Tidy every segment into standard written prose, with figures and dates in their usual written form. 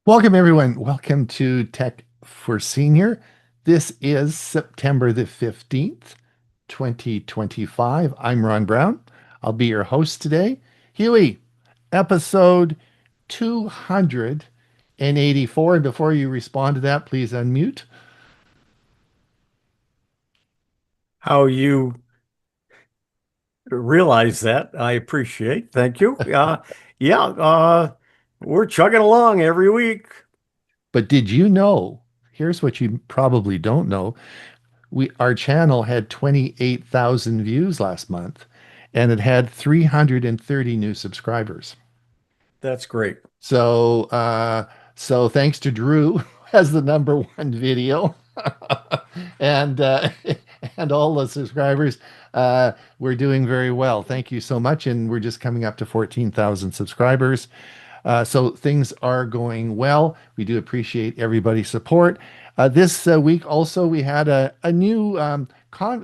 Welcome, everyone. Welcome to Tech for Senior. This is September the 15th, 2025. I'm Ron Brown. I'll be your host today. Hewie, episode 284. And before you respond to that, please unmute. How you realize that, I appreciate. Thank you. Yeah, we're chugging along every week. But did you know? Here's what you probably don't know. Our channel had 28,000 views last month, and it had 330 new subscribers. That's great. So thanks to Drew, who has the number one video, and and all the subscribers, we're doing very well. Thank you so much, and we're just coming up to 14,000 subscribers. So things are going well. We do appreciate everybody's support. This week also we had a new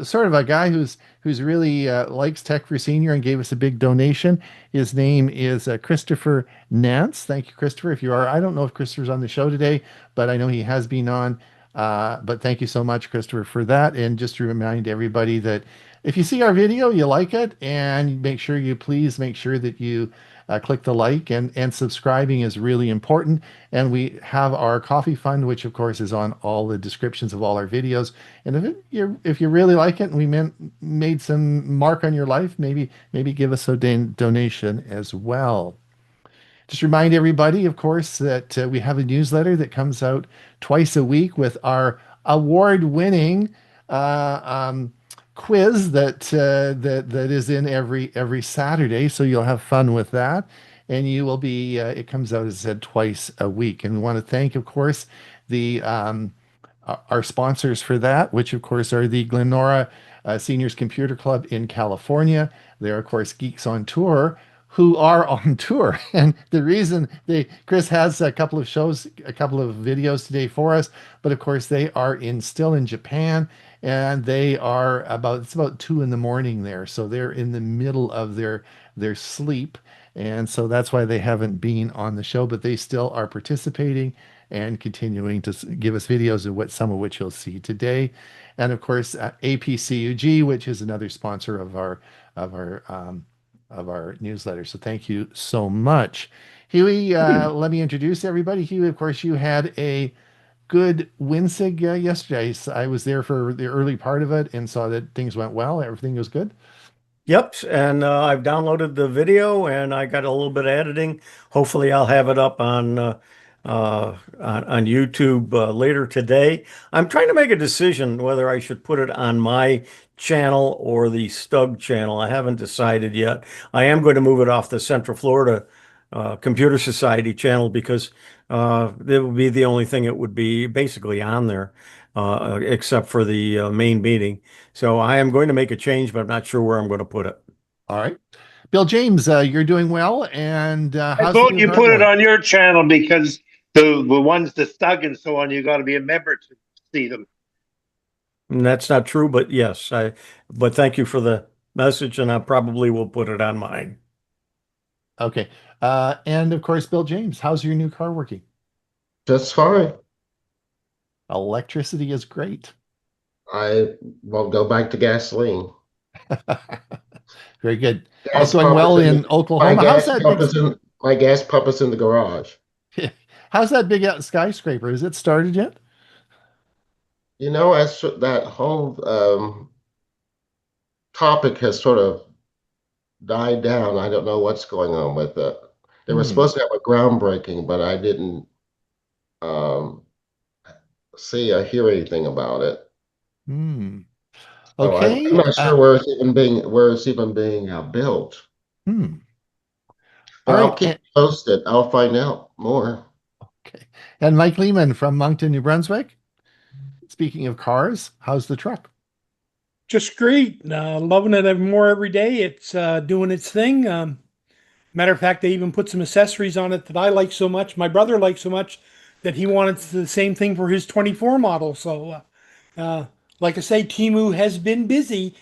sort of a guy who's really likes Tech for Senior and gave us a big donation. His name is Christopher Nance. Thank you, Christopher. If you are, I don't know if Christopher's on the show today, but I know he has been on. But thank you so much, Christopher, for that. And just to remind everybody that if you see our video, you like it, and please make sure that you click the like, and subscribing is really important. And we have our coffee fund, which of course is on all the descriptions of all our videos. And if you really like it and made some mark on your life, maybe give us a donation as well. Just remind everybody, of course, that we have a newsletter that comes out twice a week with our award-winning quiz that is in every Saturday. So you'll have fun with that, and you will be. It comes out, as I said, twice a week. And we want to thank, of course, the our sponsors for that, which of course are the Glenora Seniors Computer Club in California. They're of course Geeks on Tour, who are on tour. And the reason Chris has a couple of shows, a couple of videos today for us, but of course they are still in Japan, and it's about 2 in the morning there. So they're in the middle of their sleep. And so that's why they haven't been on the show, but they still are participating and continuing to give us videos of some of which you'll see today. And of course, APCUG, which is another sponsor of our newsletter. So thank you so much. Hewie, let me introduce everybody. Hewie, of course, you had a good WinSig yesterday. So I was there for the early part of it and saw that things went well. Everything was good. Yep, and I've downloaded the video and I got a little bit of editing. Hopefully, I'll have it up on YouTube later today. I'm trying to make a decision whether I should put it on my channel or the Stug channel. I haven't decided yet. I am going to move it off the Central Florida Computer Society channel because it would be the only thing it would be basically on there, except for the main meeting. So I am going to make a change, but I'm not sure where I'm going to put it. All right. Bill James, you're doing well. And I how's the vote new you car put it going? on your channel because the ones that stuck and so on, you got to be a member to see them. And that's not true, but yes, but thank you for the message, and I probably will put it on mine. Okay. And of course, Bill James, how's your new car working? Just fine. Electricity is great. I won't go back to gasoline. Very good. All's Gas going pump well is in my Oklahoma. gas pump is in my gas pump is in the garage. How's that big skyscraper? Is it started yet? You know, as that whole topic has sort of died down. I don't know what's going on with it. They were Hmm. supposed to have a groundbreaking, but I didn't um, see or hear anything about it. Hmm. So I'm Okay. not sure where it's even being built. Hmm. All But I'll right. keep you posted. I'll find out more. Okay. And Mike Leaman from Moncton, New Brunswick. Speaking of cars, how's the truck? Just great. Loving it more every day. It's doing its thing. Matter of fact, they even put some accessories on it that I like so much. My brother likes so much that he wanted the same thing for his 24 model. So, like I say, Temu has been busy.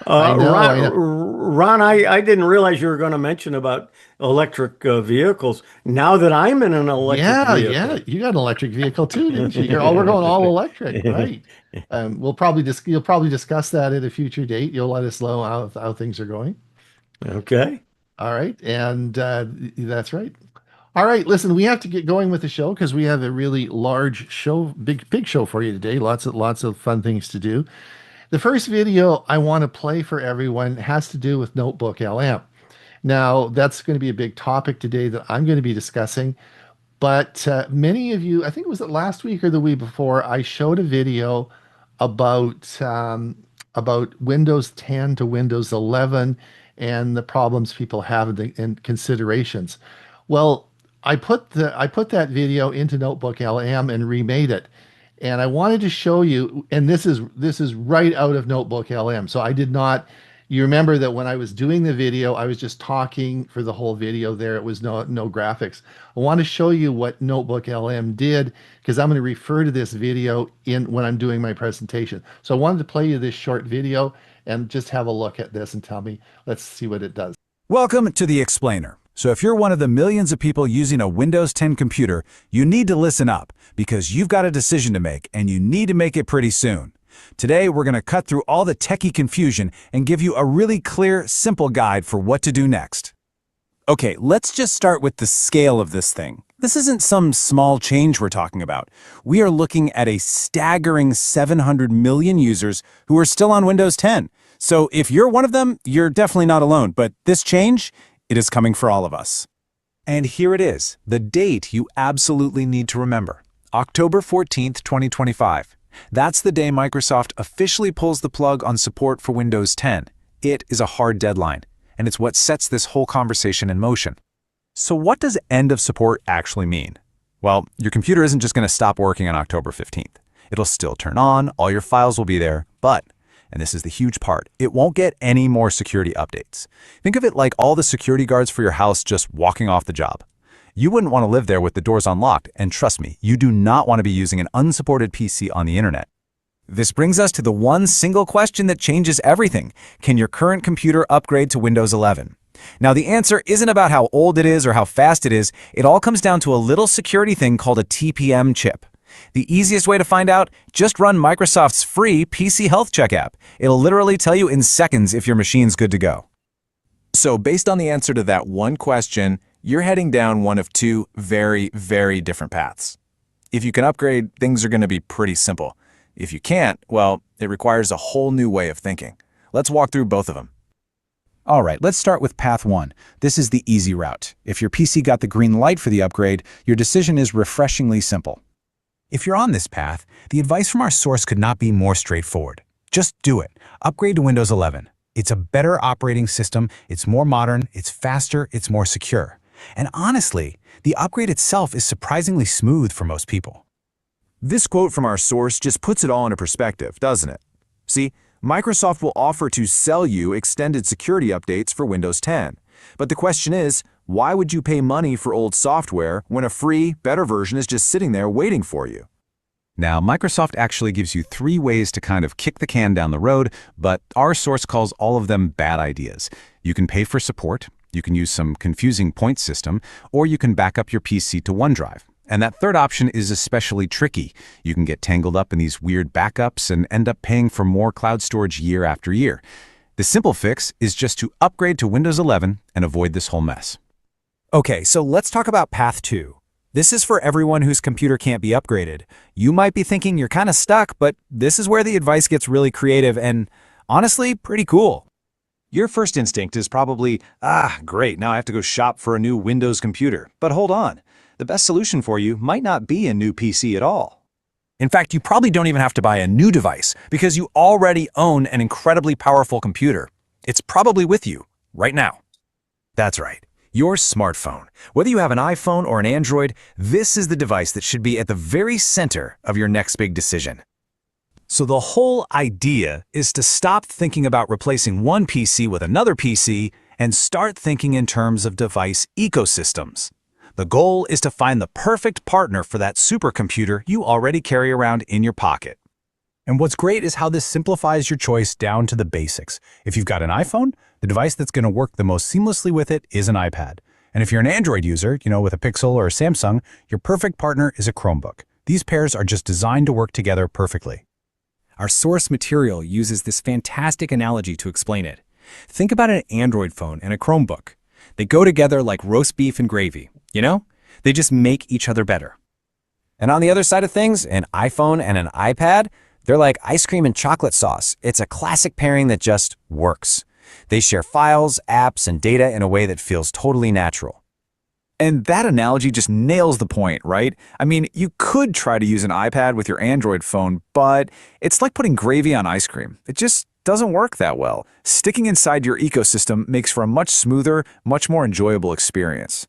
I know, Ron, I know. Ron, I didn't realize you were going to mention about electric vehicles. Now that I'm in an electric Yeah, yeah. vehicle. You got an electric vehicle too, didn't you? We're going all electric, right? You'll probably discuss that at a future date. You'll let us know how things are going. Okay. All right, and that's right. All right, listen, we have to get going with the show because we have a really large show, big show for you today. Lots of fun things to do. The first video I want to play for everyone has to do with Notebook LM. Now, that's going to be a big topic today that I'm going to be discussing. But many of you, I think it was last week or the week before, I showed a video about Windows 10 to Windows 11 and the problems people have and considerations. Well, I put that video into Notebook LM and remade it. And I wanted to show you, and this is right out of Notebook LM. So I did not, you remember that when I was doing the video, I was just talking for the whole video there. It was no graphics. I want to show you what Notebook LM did because I'm going to refer to this video when I'm doing my presentation. So I wanted to play you this short video and just have a look at this and tell me, let's see what it does. Welcome to the Explainer. So if you're one of the millions of people using a Windows 10 computer, you need to listen up because you've got a decision to make and you need to make it pretty soon. Today, we're going to cut through all the techie confusion and give you a really clear, simple guide for what to do next. Okay, let's just start with the scale of this thing. This isn't some small change we're talking about. We are looking at a staggering 700 million users who are still on Windows 10. So if you're one of them, you're definitely not alone, but this change, it is coming for all of us. And here it is, the date you absolutely need to remember. October 14th, 2025. That's the day Microsoft officially pulls the plug on support for Windows 10. It is a hard deadline, and it's what sets this whole conversation in motion. So what does end of support actually mean? Well, your computer isn't just going to stop working on October 15th. It'll still turn on, all your files will be there, but, and this is the huge part, it won't get any more security updates. Think of it like all the security guards for your house just walking off the job. You wouldn't want to live there with the doors unlocked, and trust me, you do not want to be using an unsupported PC on the internet. This brings us to the one single question that changes everything. Can your current computer upgrade to Windows 11? Now, the answer isn't about how old it is or how fast it is. It all comes down to a little security thing called a TPM chip. The easiest way to find out, just run Microsoft's free PC Health Check app. It'll literally tell you in seconds if your machine's good to go. So based on the answer to that one question, you're heading down one of two very, very different paths. If you can upgrade, things are going to be pretty simple. If you can't, well, it requires a whole new way of thinking. Let's walk through both of them. All right, let's start with path one. This is the easy route. If your PC got the green light for the upgrade, your decision is refreshingly simple. If you're on this path, the advice from our source could not be more straightforward. Just do it. Upgrade to Windows 11. It's a better operating system, it's more modern, it's faster, it's more secure. And honestly, the upgrade itself is surprisingly smooth for most people. This quote from our source just puts it all into perspective, doesn't it? See, Microsoft will offer to sell you extended security updates for Windows 10. But the question is, why would you pay money for old software when a free, better version is just sitting there waiting for you? Now, Microsoft actually gives you 3 ways to kind of kick the can down the road, but our source calls all of them bad ideas. You can pay for support, you can use some confusing point system, or you can back up your PC to OneDrive. And that third option is especially tricky. You can get tangled up in these weird backups and end up paying for more cloud storage year after year. The simple fix is just to upgrade to Windows 11 and avoid this whole mess. Okay, so let's talk about path 2. This is for everyone whose computer can't be upgraded. You might be thinking you're kind of stuck, but this is where the advice gets really creative and, honestly, pretty cool. Your first instinct is probably, great, now I have to go shop for a new Windows computer. But hold on, the best solution for you might not be a new PC at all. In fact, you probably don't even have to buy a new device because you already own an incredibly powerful computer. It's probably with you right now. That's right. Your smartphone. Whether you have an iPhone or an Android, this is the device that should be at the very center of your next big decision. So the whole idea is to stop thinking about replacing one PC with another PC and start thinking in terms of device ecosystems. The goal is to find the perfect partner for that supercomputer you already carry around in your pocket. And what's great is how this simplifies your choice down to the basics. If you've got an iPhone, the device that's going to work the most seamlessly with it is an iPad. And if you're an Android user, with a Pixel or a Samsung, your perfect partner is a Chromebook. These pairs are just designed to work together perfectly. Our source material uses this fantastic analogy to explain it. Think about an Android phone and a Chromebook. They go together like roast beef and gravy, They just make each other better. And on the other side of things, an iPhone and an iPad, they're like ice cream and chocolate sauce. It's a classic pairing that just works. They share files, apps, and data in a way that feels totally natural. And that analogy just nails the point, right? I mean, you could try to use an iPad with your Android phone, but it's like putting gravy on ice cream. It just doesn't work that well. Sticking inside your ecosystem makes for a much smoother, much more enjoyable experience.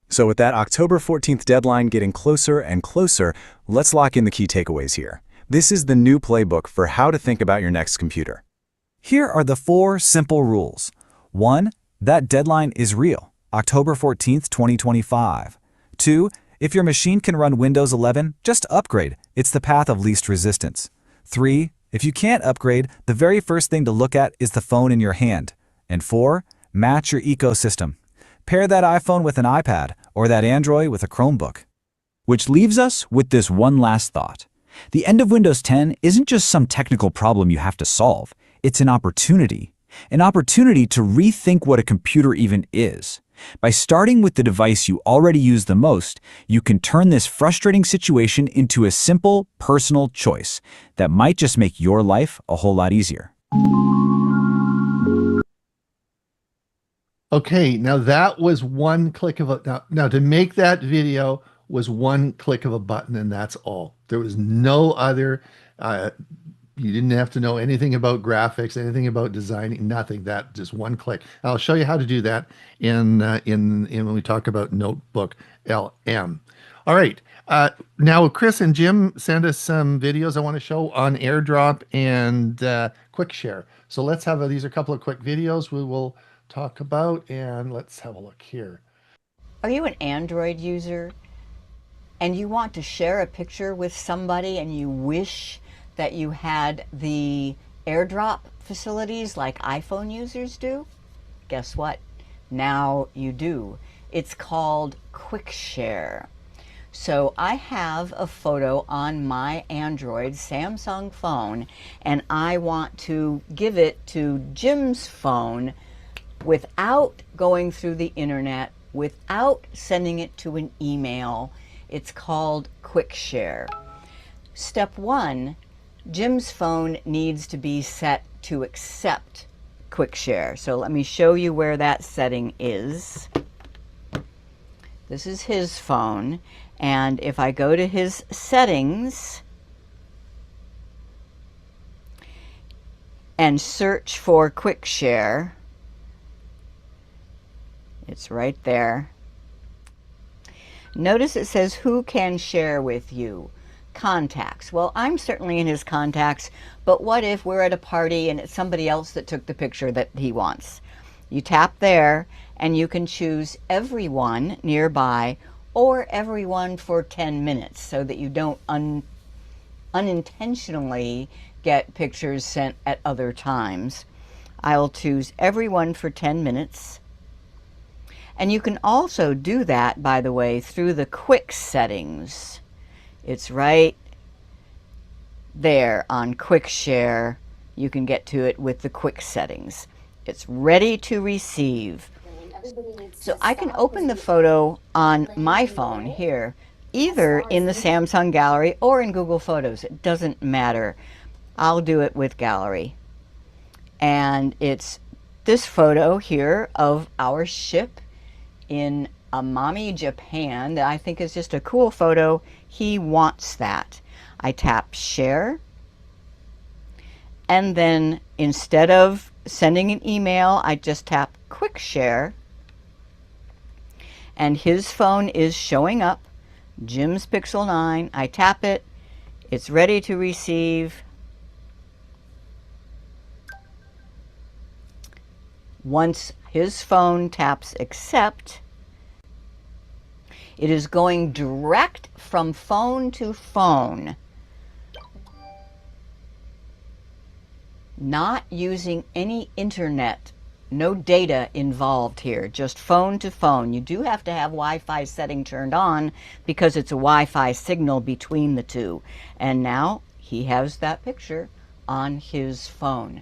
So with that October 14th deadline getting closer and closer, let's lock in the key takeaways here. This is the new playbook for how to think about your next computer. Here are the 4 simple rules. 1. That deadline is real. October 14th, 2025. 2. If your machine can run Windows 11, just upgrade. It's the path of least resistance. 3. If you can't upgrade, the very first thing to look at is the phone in your hand. And 4. Match your ecosystem. Pair that iPhone with an iPad or that Android with a Chromebook. Which leaves us with this one last thought. The end of Windows 10 isn't just some technical problem you have to solve. It's an opportunity. An opportunity to rethink what a computer even is. By starting with the device you already use the most, you can turn this frustrating situation into a simple, personal choice that might just make your life a whole lot easier. Okay, now that was one click of a now to make that video was one click of a button, and that's all. There was no other you didn't have to know anything about graphics, anything about designing, nothing. That just one click. I'll show you how to do that in when we talk about Notebook LM. All right. Now Chris and Jim sent us some videos I want to show on AirDrop and Quick Share. So let's have these are a couple of quick videos we will talk about, and let's have a look here. Are you an Android user and you want to share a picture with somebody and you wish that you had the AirDrop facilities like iPhone users do? Guess what? Now you do. It's called Quick Share. So I have a photo on my Android Samsung phone and I want to give it to Jim's phone without going through the internet, without sending it to an email. It's called Quick Share. Step 1, Jim's phone needs to be set to accept Quick Share. So let me show you where that setting is. This is his phone, and if I go to his settings and search for Quick Share, it's right there. Notice it says who can share with you. Contacts. Well, I'm certainly in his contacts, but what if we're at a party and it's somebody else that took the picture that he wants? You tap there and you can choose everyone nearby or everyone for 10 minutes so that you don't unintentionally get pictures sent at other times. I'll choose everyone for 10 minutes. And you can also do that, by the way, through the quick settings. It's right there on Quick Share. You can get to it with the quick settings. It's ready to receive. So I can open the photo on my phone here, either in the Samsung Gallery or in Google Photos. It doesn't matter. I'll do it with Gallery. And it's this photo here of our ship in Amami, Japan, that I think is just a cool photo. He wants that. I tap Share, and then instead of sending an email, I just tap Quick Share, and his phone is showing up, Jim's Pixel 9. I tap it, it's ready to receive. Once his phone taps accept, it is going direct from phone to phone. not using any internet, no data involved here, just phone to phone. You do have to have Wi-Fi setting turned on because it's a Wi-Fi signal between the two. And now he has that picture on his phone.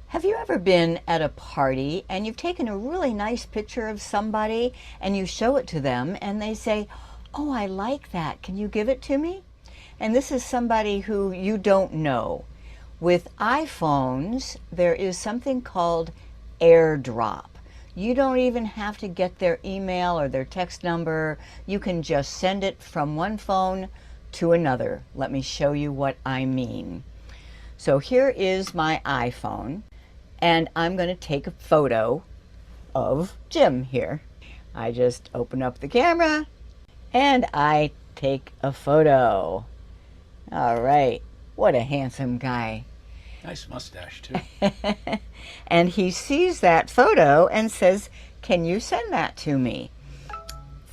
Have you ever been at a party and you've taken a really nice picture of somebody and you show it to them and they say, "Oh, I like that. Can you give it to me?" And this is somebody who you don't know. With iPhones, there is something called AirDrop. You don't even have to get their email or their text number. You can just send it from one phone to another. Let me show you what I mean. So here is my iPhone, and I'm going to take a photo of Jim here. I just open up the camera and I take a photo. All right, what a handsome guy. Nice mustache too. And he sees that photo and says, "Can you send that to me?"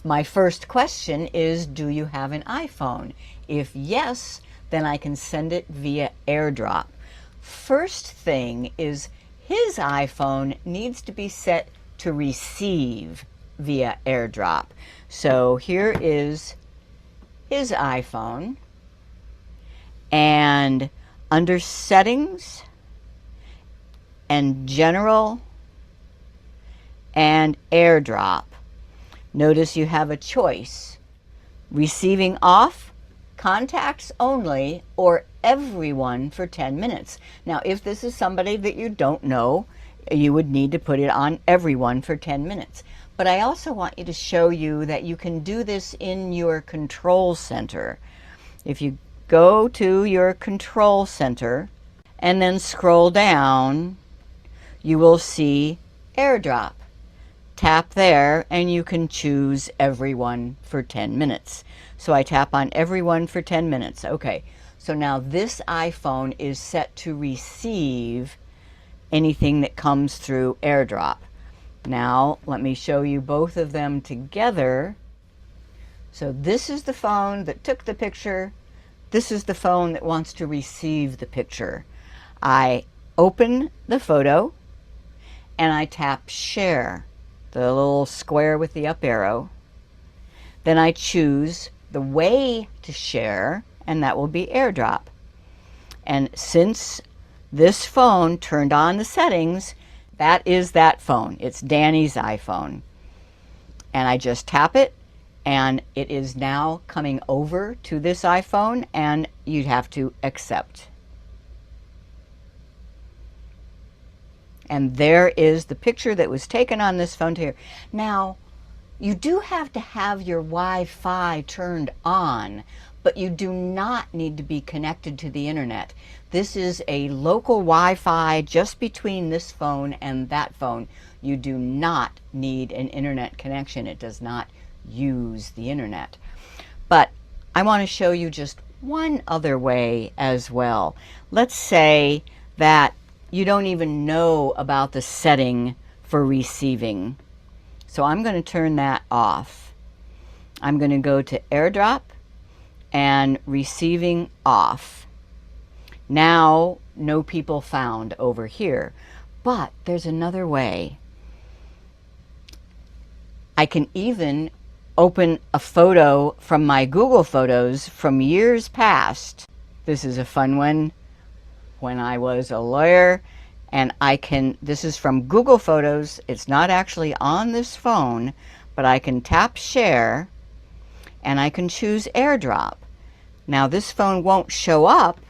My first question is, do you have an iPhone? If yes, then I can send it via AirDrop. First thing is his iPhone needs to be set to receive via AirDrop. So here is his iPhone, and under Settings and General and AirDrop, notice you have a choice: receiving off, contacts only, or everyone for 10 minutes. Now, if this is somebody that you don't know, you would need to put it on everyone for 10 minutes. But I also want you to show you that you can do this in your control center. If you go to your control center and then scroll down, you will see AirDrop. Tap there and you can choose everyone for 10 minutes. So I tap on everyone for 10 minutes. Okay, so now this iPhone is set to receive anything that comes through AirDrop. Now let me show you both of them together. So this is the phone that took the picture. This is the phone that wants to receive the picture. I open the photo and I tap Share, the little square with the up arrow. Then I choose the way to share, and that will be AirDrop. And since this phone turned on the settings, that is that phone. It's Danny's iPhone. And I just tap it, and it is now coming over to this iPhone, and you'd have to accept. And there is the picture that was taken on this phone here. Now, you do have to have your Wi-Fi turned on, but you do not need to be connected to the internet. This is a local Wi-Fi just between this phone and that phone. You do not need an internet connection. It does not use the internet. But I want to show you just one other way as well. Let's say that you don't even know about the setting for receiving. So I'm going to turn that off. I'm going to go to AirDrop and receiving off. Now, no people found over here. But there's another way. I can even open a photo from my Google Photos from years past. This is a fun one. When I was a lawyer, and this is from Google Photos. It's not actually on this phone, but I can tap Share, and I can choose AirDrop. Now this phone won't show up,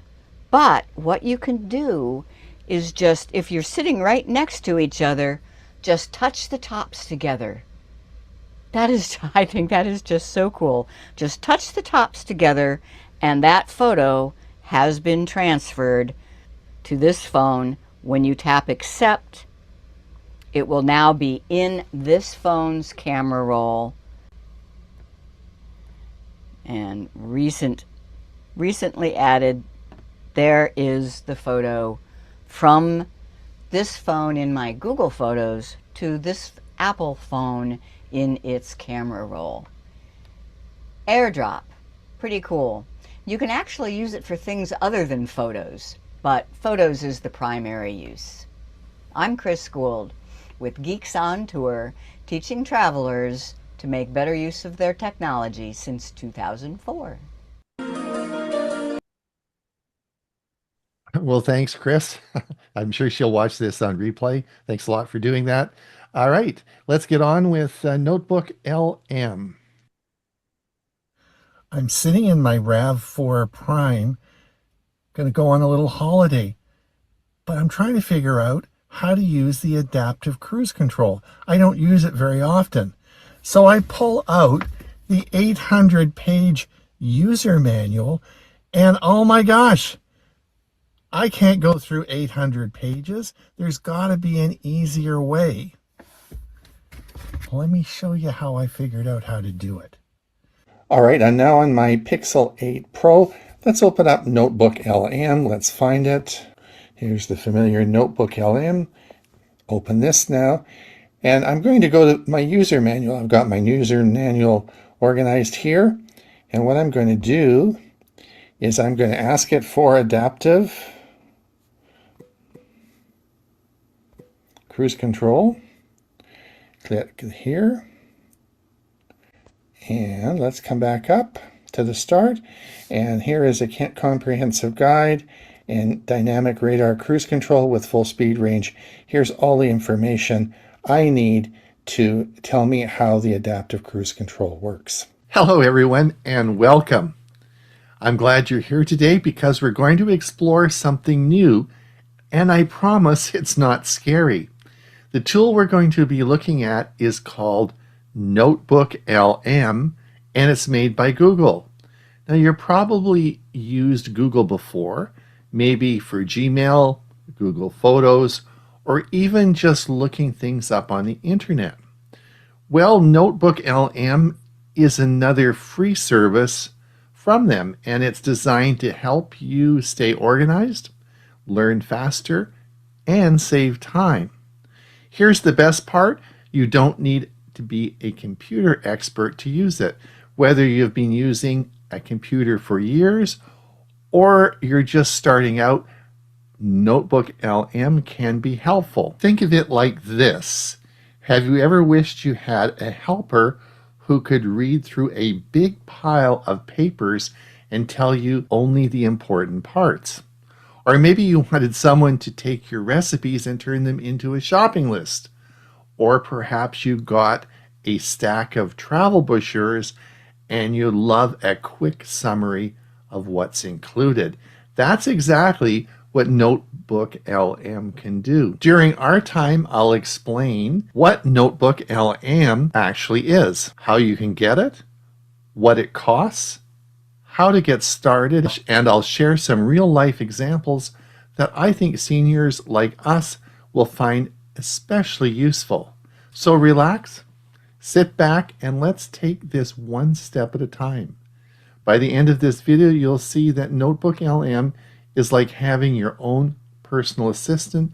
but what you can do is just, if you're sitting right next to each other, just touch the tops together. That is, I think that is just so cool. Just touch the tops together, and that photo has been transferred to this phone. When you tap Accept, it will now be in this phone's camera roll. And recently added, there is the photo from this phone in my Google Photos to this Apple phone in its camera roll. AirDrop, pretty cool. You can actually use it for things other than photos, but photos is the primary use. I'm Chris Guld with Geeks on Tour, teaching travelers to make better use of their technology since 2004. Well, thanks, Chris. I'm sure she'll watch this on replay. Thanks a lot for doing that. All right, let's get on with Notebook LM. I'm sitting in my RAV4 Prime, going to go on a little holiday, but I'm trying to figure out how to use the adaptive cruise control. I don't use it very often. So I pull out the 800-page user manual, and oh my gosh, I can't go through 800 pages. There's got to be an easier way. Let me show you how I figured out how to do it. All right, I'm now on my Pixel 8 Pro. Let's open up Notebook LM. Let's find it. Here's the familiar Notebook LM. Open this now. And I'm going to go to my user manual. I've got my user manual organized here. And what I'm going to do is I'm going to ask it for adaptive cruise control. Click here. And let's come back up to the start. And here is a comprehensive guide and dynamic radar cruise control with full speed range. Here's all the information I need to tell me how the adaptive cruise control works. Hello everyone and welcome. I'm glad you're here today because we're going to explore something new, and I promise it's not scary. The tool we're going to be looking at is called Notebook LM, and it's made by Google. Now you've probably used Google before, maybe for Gmail, Google Photos, or even just looking things up on the internet. Well, Notebook LM is another free service from them, and it's designed to help you stay organized, learn faster, and save time. Here's the best part. You don't need to be a computer expert to use it. Whether you've been using a computer for years or you're just starting out, Notebook LM can be helpful. Think of it like this. Have you ever wished you had a helper who could read through a big pile of papers and tell you only the important parts? Or maybe you wanted someone to take your recipes and turn them into a shopping list. Or perhaps you got a stack of travel brochures and you love a quick summary of what's included. That's exactly what Notebook LM can do. During our time, I'll explain what Notebook LM actually is, how you can get it, what it costs, how to get started, and I'll share some real-life examples that I think seniors like us will find especially useful. So relax, sit back, and let's take this one step at a time. By the end of this video, you'll see that Notebook LM is like having your own personal assistant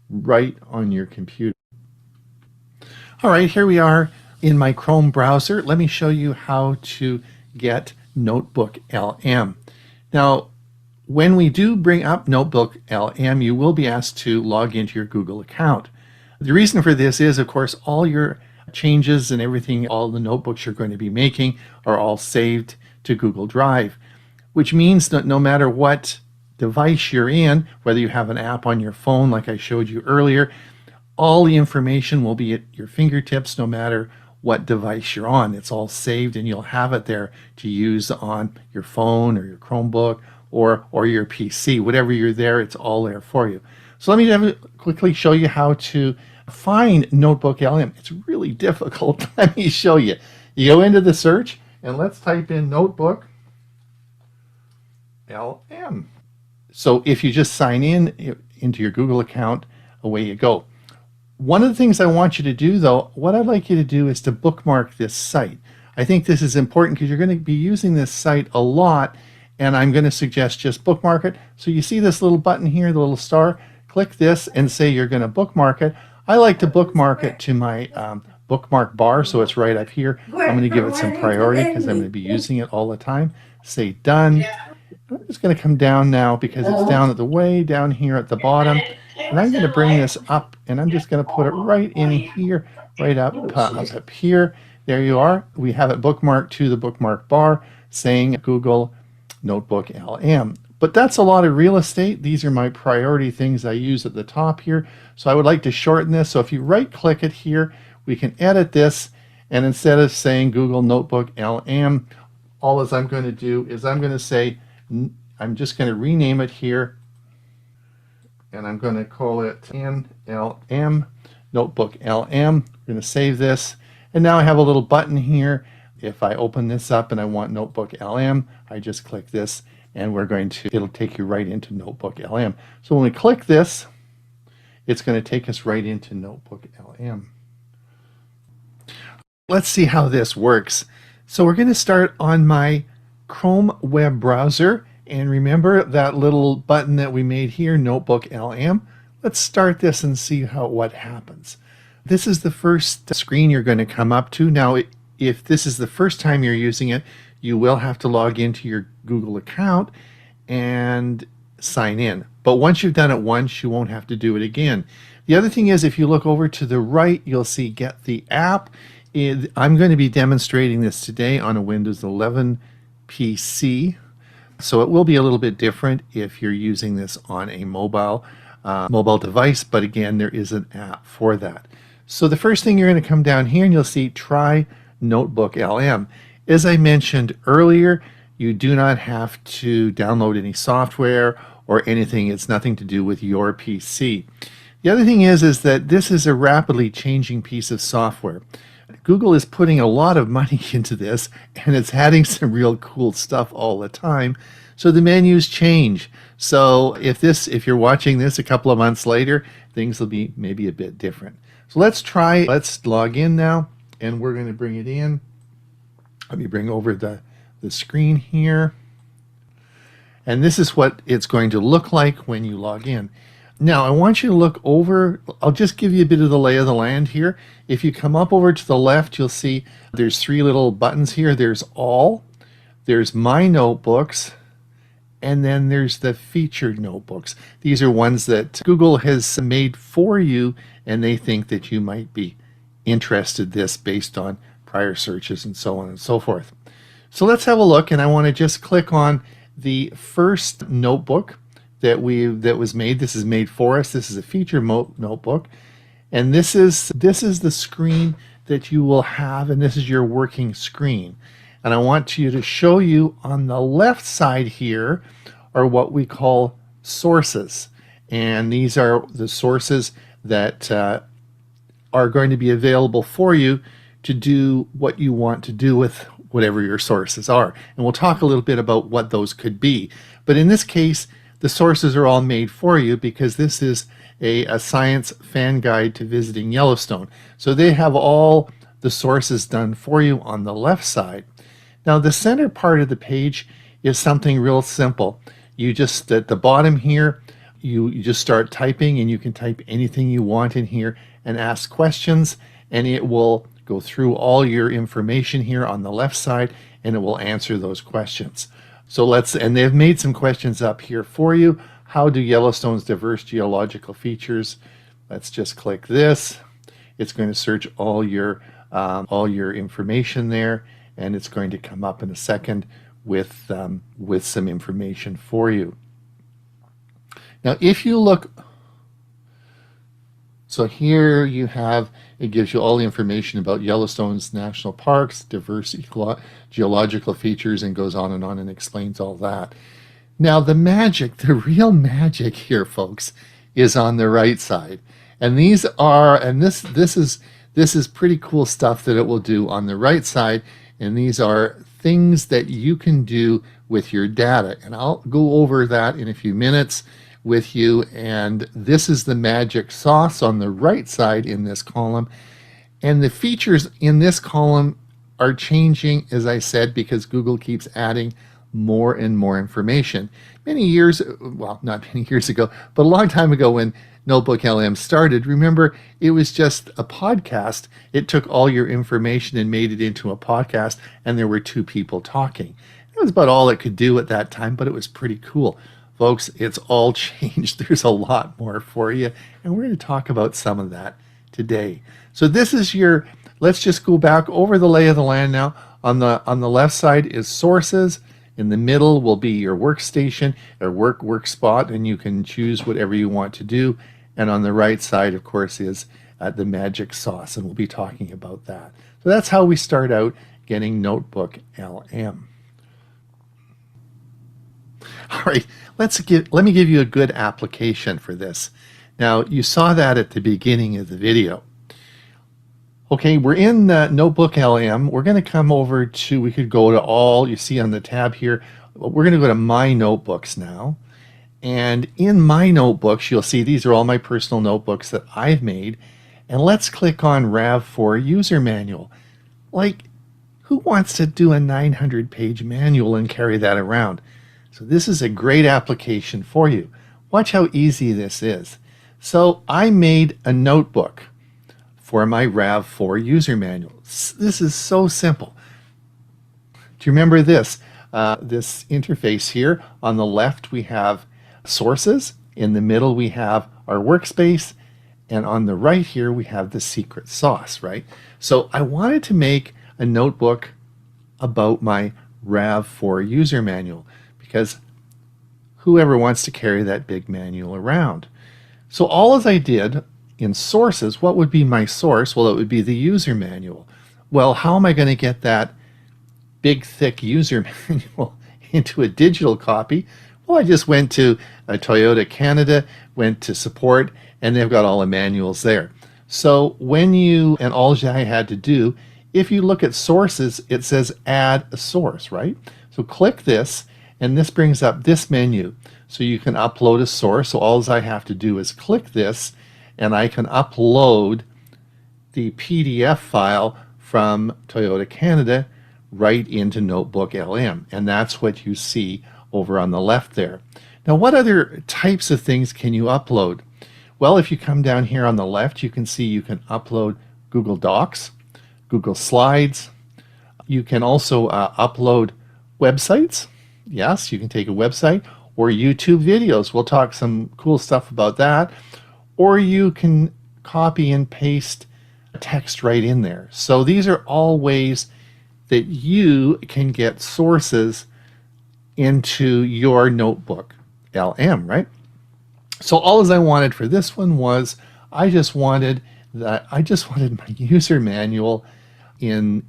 right on your computer. All right, here we are in my Chrome browser. Let me show you how to get Notebook LM. Now, when we do bring up Notebook LM, you will be asked to log into your Google account. The reason for this is, of course, all your changes and everything, all the notebooks you're going to be making are all saved to Google Drive, which means that no matter what device you're in, whether you have an app on your phone like I showed you earlier, all the information will be at your fingertips no matter what device you're on. It's all saved and you'll have it there to use on your phone or your Chromebook or your PC. Whatever you're there, it's all there for you. So let me quickly show you how to find Notebook LM. It's really difficult. Let me show you. You go into the search and let's type in Notebook LM. So if you just sign in into your Google account, away you go. One of the things I want you to do, though, what I'd like you to do is to bookmark this site. I think this is important because you're going to be using this site a lot, and I'm going to suggest just bookmark it. So you see this little button here, the little star? Click this and say you're going to bookmark it. I like to bookmark it to my bookmark bar, so it's right up here. I'm going to give it some priority because I'm going to be using it all the time. Say done. I'm just going to come down now because it's down at the way down here at the bottom. And I'm going to bring this up and I'm just going to put it right in here, right up here. There you are. We have it bookmarked to the bookmark bar saying Google Notebook LM. But that's a lot of real estate. These are my priority things I use at the top here. So I would like to shorten this. So if you right click it here, we can edit this. And instead of saying Google Notebook LM, all as I'm going to do is I'm going to say, I'm just going to rename it here. And I'm going to call it NLM, Notebook LM. I'm going to save this. And now I have a little button here. If I open this up and I want Notebook LM, I just click this and it'll take you right into Notebook LM. So when we click this, it's going to take us right into Notebook LM. Let's see how this works. So we're going to start on my Chrome web browser. And remember that little button that we made here, Notebook LM. Let's start this and see what happens. This is the first screen you're going to come up to. Now, if this is the first time you're using it, you will have to log into your Google account and sign in. But once you've done it once, you won't have to do it again. The other thing is, if you look over to the right, you'll see Get the App. I'm going to be demonstrating this today on a Windows 11 PC. So it will be a little bit different if you're using this on a mobile device. But again, there is an app for that. So the first thing you're going to come down here and you'll see Try Notebook LM. As I mentioned earlier, you do not have to download any software or anything. It's nothing to do with your PC. The other thing is that this is a rapidly changing piece of software. Google is putting a lot of money into this and it's adding some real cool stuff all the time. So the menus change. So if you're watching this a couple of months later, things will be maybe a bit different. So let's log in now and we're going to bring it in. Let me bring over the screen here. And this is what it's going to look like when you log in. Now I want you to look over, I'll just give you a bit of the lay of the land here. If you come up over to the left, you'll see there's three little buttons here. There's All, there's My Notebooks, and then there's the Featured Notebooks. These are ones that Google has made for you and they think that you might be interested in this based on prior searches and so on and so forth. So let's have a look, and I want to just click on the first notebook that was made. This is made for us. This is a feature notebook, and this is the screen that you will have, and this is your working screen. And I want you to show you on the left side here are what we call sources, and these are the sources that are going to be available for you to do what you want to do with whatever your sources are. And we'll talk a little bit about what those could be. But in this case, the sources are all made for you because this is a science fan guide to visiting Yellowstone. So they have all the sources done for you on the left side. Now the center part of the page is something real simple. You just, at the bottom here, you just start typing, and you can type anything you want in here and ask questions, and it will go through all your information here on the left side and it will answer those questions. So and they've made some questions up here for you. How do Yellowstone's diverse geological features? Let's just click this. It's going to search all your information there, and it's going to come up in a second with some information for you. Now, if you look, so here you have, it gives you all the information about Yellowstone's national parks, diverse geological features, and goes on and explains all that. Now the magic, the real magic here, folks, is on the right side. And these are, and this is pretty cool stuff that it will do on the right side. And these are things that you can do with your data. And I'll go over that in a few minutes with you. And this is the magic sauce on the right side in this column. And the features in this column are changing, as I said, because Google keeps adding more and more information. Many years, well, not many years ago, but a long time ago, when Notebook LM started, remember, it was just a podcast. It took all your information and made it into a podcast, and there were two people talking. It was about all it could do at that time, but it was pretty cool. Folks, it's all changed. There's a lot more for you, and we're going to talk about some of that today. So this is your, let's just go back over the lay of the land now. On the left side is sources. In the middle will be your workstation or work spot, and you can choose whatever you want to do. And on the right side, of course, is the magic sauce, and we'll be talking about that. So that's how we start out getting Notebook LM. All right, let me give you a good application for this. Now, you saw that at the beginning of the video. Okay, we're in Notebook LM. We're going to come over to, we could go to all, you see on the tab here, we're going to go to My Notebooks now. And in My Notebooks, you'll see these are all my personal notebooks that I've made. And let's click on RAV4 User Manual. Like, who wants to do a 900-page manual and carry that around? So this is a great application for you. Watch how easy this is. So I made a notebook for my RAV4 user manual. This is so simple. Do you remember this? This interface here. On the left we have sources. In the middle we have our workspace. And on the right here we have the secret sauce, right? So I wanted to make a notebook about my RAV4 user manual, because whoever wants to carry that big manual around? So all as I did in sources, what would be my source? Well, it would be the user manual. Well, how am I going to get that big, thick user manual into a digital copy? Well, I just went to Toyota Canada, went to support, and they've got all the manuals there. So when you, and all I had to do, if you look at sources, it says add a source, right? So click this, and this brings up this menu. So you can upload a source. So all I have to do is click this, and I can upload the PDF file from Toyota Canada right into Notebook LM. And that's what you see over on the left there. Now, what other types of things can you upload? Well, if you come down here on the left, you can see you can upload Google Docs, Google Slides. You can also upload websites. Yes, you can take a website, or YouTube videos. We'll talk some cool stuff about that. Or you can copy and paste text right in there. So these are all ways that you can get sources into your Notebook LM, right? So all as I wanted for this one was I just wanted my user manual in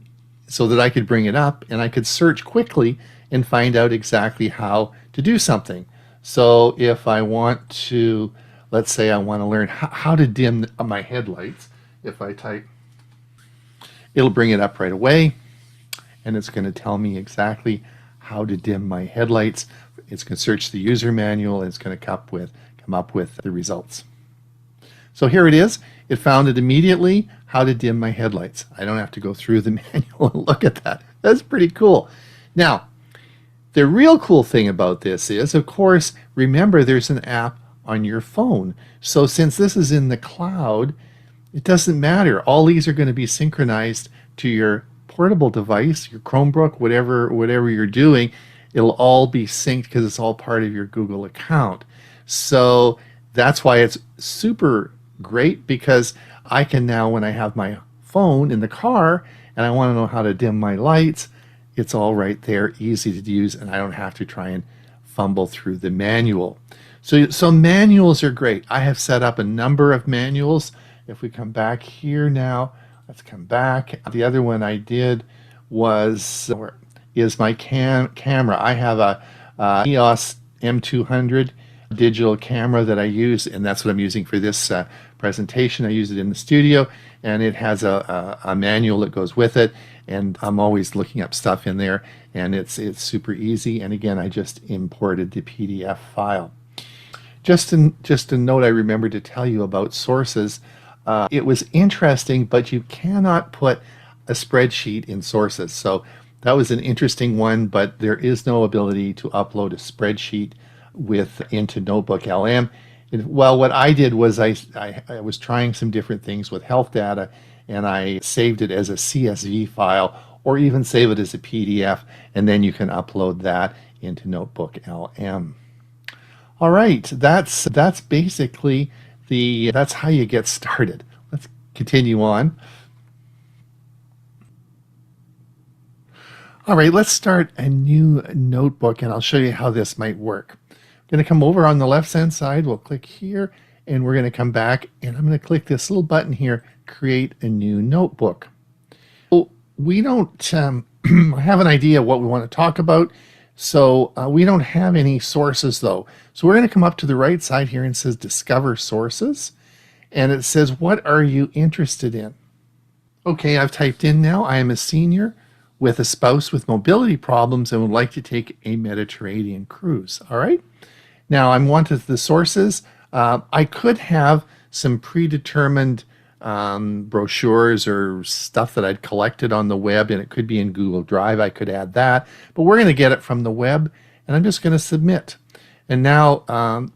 so that I could bring it up and I could search quickly and find out exactly how to do something. So if I want to, let's say I want to learn how to dim my headlights, if I type, it'll bring it up right away, and it's going to tell me exactly how to dim my headlights. It's going to search the user manual, and it's going to come up with the results. So here it is. It found it immediately, how to dim my headlights. I don't have to go through the manual and look at that. That's pretty cool. Now, the real cool thing about this is, of course, remember there's an app on your phone. So since this is in the cloud, it doesn't matter. All these are going to be synchronized to your portable device, your Chromebook, whatever you're doing. It'll all be synced because it's all part of your Google account. So that's why it's super great, because I can now, when I have my phone in the car and I want to know how to dim my lights, it's all right there, easy to use, and I don't have to try and fumble through the manual. So manuals are great. I have set up a number of manuals. If we come back here now, let's come back. The other one I did is my camera. I have a EOS M200 digital camera that I use, and that's what I'm using for this presentation. I use it in the studio, and it has a manual that goes with it, and I'm always looking up stuff in there, and it's super easy. And again, I just imported the PDF file. Just a note I remembered to tell you about sources. It was interesting, but you cannot put a spreadsheet in sources. So that was an interesting one, but there is no ability to upload a spreadsheet into Notebook LM. Well, what I did was I was trying some different things with health data, and I saved it as a CSV file or even save it as a PDF, and then you can upload that into Notebook LM. All right, that's basically that's how you get started. Let's continue on. All right, let's start a new notebook, and I'll show you how this might work. I'm going to come over on the left-hand side. We'll click here, and we're going to come back, and I'm going to click this little button here, create a new notebook. So we don't have an idea what we want to talk about, so we don't have any sources, though. So we're going to come up to the right side here, and it says Discover Sources, and it says, what are you interested in? Okay, I've typed in now, I am a senior with a spouse with mobility problems and would like to take a Mediterranean cruise. All right. Now I'm wanted the sources. I could have some predetermined brochures or stuff that I'd collected on the web, and it could be in Google Drive. I could add that, but we're going to get it from the web, and I'm just going to submit. And now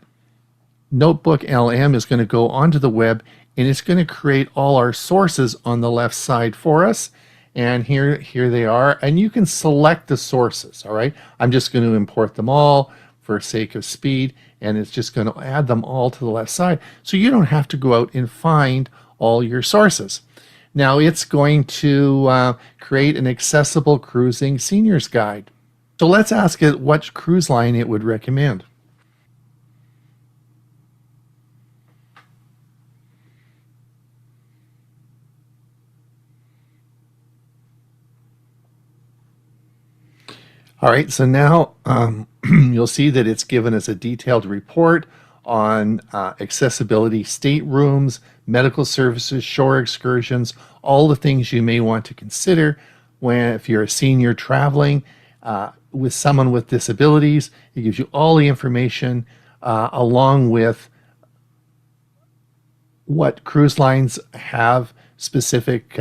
Notebook LM is going to go onto the web, and it's going to create all our sources on the left side for us. And here they are, and you can select the sources. All right, I'm just going to import them all for sake of speed, and it's just going to add them all to the left side, so you don't have to go out and find all your sources. Now it's going to create an accessible cruising seniors guide. So let's ask it what cruise line it would recommend. All right, so now you'll see that it's given us a detailed report on accessibility staterooms, medical services, shore excursions, all the things you may want to consider if you're a senior traveling with someone with disabilities. It gives you all the information along with what cruise lines have specific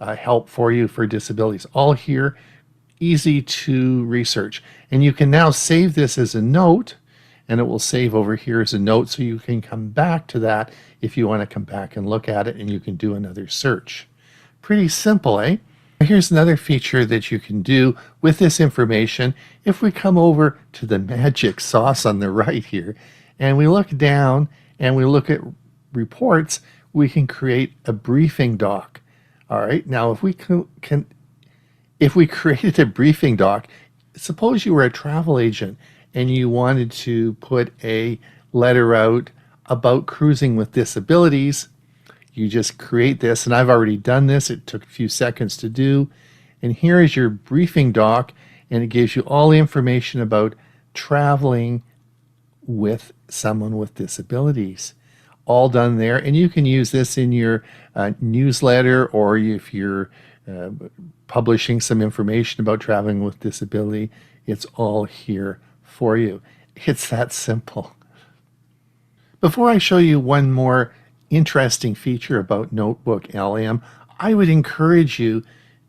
help for you for disabilities. All here. Easy to research, and you can now save this as a note, and it will save over here as a note, so you can come back to that if you want to come back and look at it, and you can do another search. Pretty simple, eh? Here's another feature that you can do with this information. If we come over to the magic sauce on the right here, and we look down and we look at reports, we can create a briefing doc. All right, now if we created a briefing doc, suppose you were a travel agent and you wanted to put a letter out about cruising with disabilities, you just create this, and I've already done this. It took a few seconds to do. And here is your briefing doc, and it gives you all the information about traveling with someone with disabilities. All done there, and you can use this in your newsletter, or if you're publishing some information about traveling with disability, it's all here for you. It's that simple. Before I show you one more interesting feature about Notebook LM, I would encourage you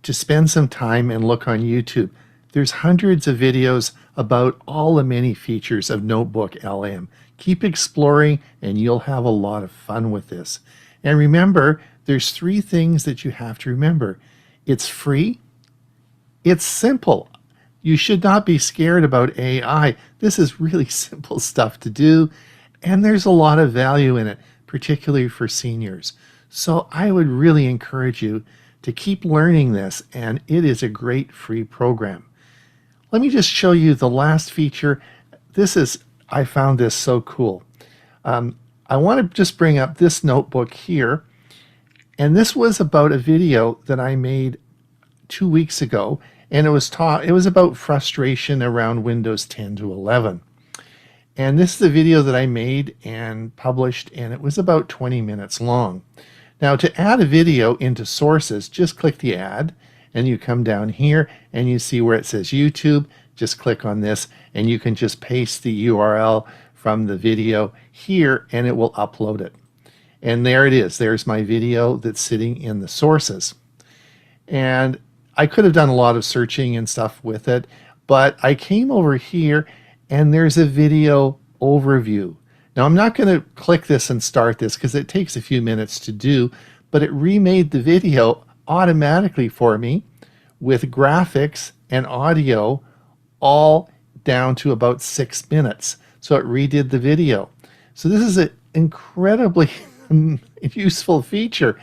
to spend some time and look on YouTube. There's hundreds of videos about all the many features of Notebook LM. Keep exploring, and you'll have a lot of fun with this. And remember, there's 3 things that you have to remember. It's free. It's simple. You should not be scared about AI. This is really simple stuff to do, and there's a lot of value in it, particularly for seniors. So I would really encourage you to keep learning this, and it is a great free program. Let me just show you the last feature. I found this so cool. I want to just bring up this notebook here. And this was about a video that I made 2 weeks ago, and it was about frustration around Windows 10 to 11. And this is the video that I made and published, and it was about 20 minutes long. Now, to add a video into sources, just click the add, and you come down here and you see where it says YouTube. Just click on this, and you can just paste the URL from the video here, and it will upload it. And there it is. There's my video that's sitting in the sources. And I could have done a lot of searching and stuff with it, but I came over here and there's a video overview. Now, I'm not going to click this and start this because it takes a few minutes to do, but it remade the video automatically for me with graphics and audio all down to about 6 minutes. So it redid the video. So this is an incredibly useful feature.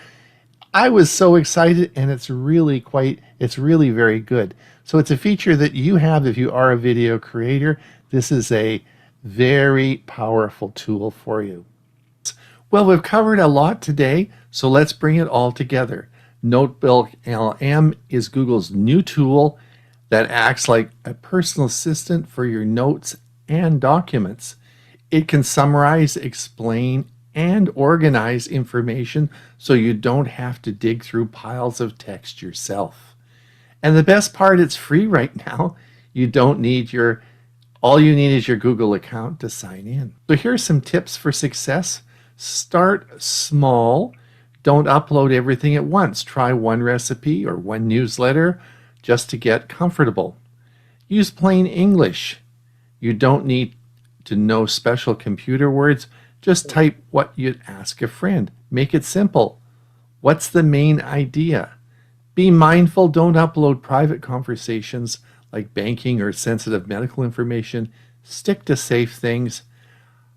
I was so excited, and it's really very good. So it's a feature that you have if you are a video creator. This is a very powerful tool for you. Well, we've covered a lot today, so let's bring it all together. Notebook LM is Google's new tool that acts like a personal assistant for your notes and documents. It can summarize, explain, and organize information so you don't have to dig through piles of text yourself. And the best part, it's free right now. All you need is your Google account to sign in. So here's some tips for success. Start small. Don't upload everything at once. Try one recipe or one newsletter just to get comfortable. Use plain English. You don't need to know special computer words. Just type what you'd ask a friend. Make it simple. What's the main idea? Be mindful. Don't upload private conversations like banking or sensitive medical information. Stick to safe things.